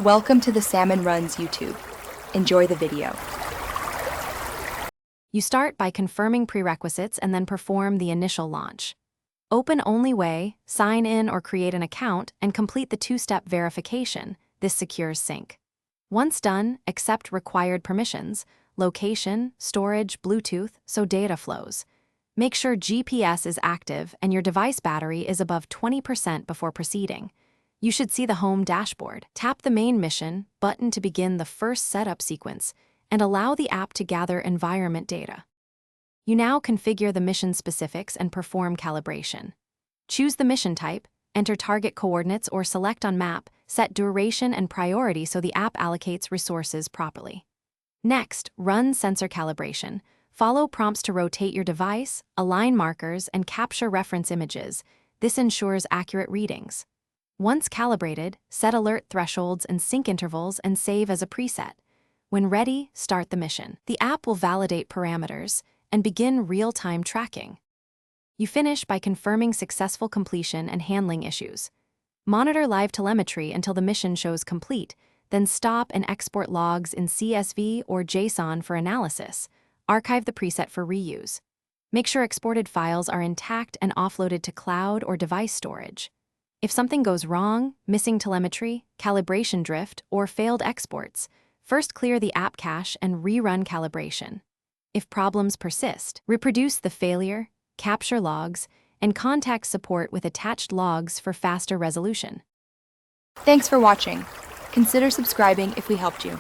Welcome to the Salmon Runs YouTube. Enjoy the video. You start by confirming prerequisites and then perform the initial launch. Open only way, sign in or create an account, and complete the two-step verification. This secures sync. Once done, accept required permissions, location, storage, Bluetooth, so data flows. Make sure GPS is active and your device battery is above 20% before proceeding. You should see the home dashboard. Tap the main mission button to begin the first setup sequence and allow the app to gather environment data. You now configure the mission specifics and perform calibration. Choose the mission type, enter target coordinates or select on map, set duration and priority so the app allocates resources properly. Next, run sensor calibration. Follow prompts to rotate your device, align markers, and capture reference images. This ensures accurate readings. Once calibrated, set alert thresholds and sync intervals and save as a preset. When ready, start the mission. The app will validate parameters and begin real-time tracking. You finish by confirming successful completion and handling issues. Monitor live telemetry until the mission shows complete, then stop and export logs in CSV or JSON for analysis. Archive the preset for reuse. Make sure exported files are intact and offloaded to cloud or device storage. If something goes wrong, missing telemetry, calibration drift, or failed exports, first clear the app cache and rerun calibration. If problems persist, reproduce the failure, capture logs, and contact support with attached logs for faster resolution. Thanks for watching. Consider subscribing if we helped you.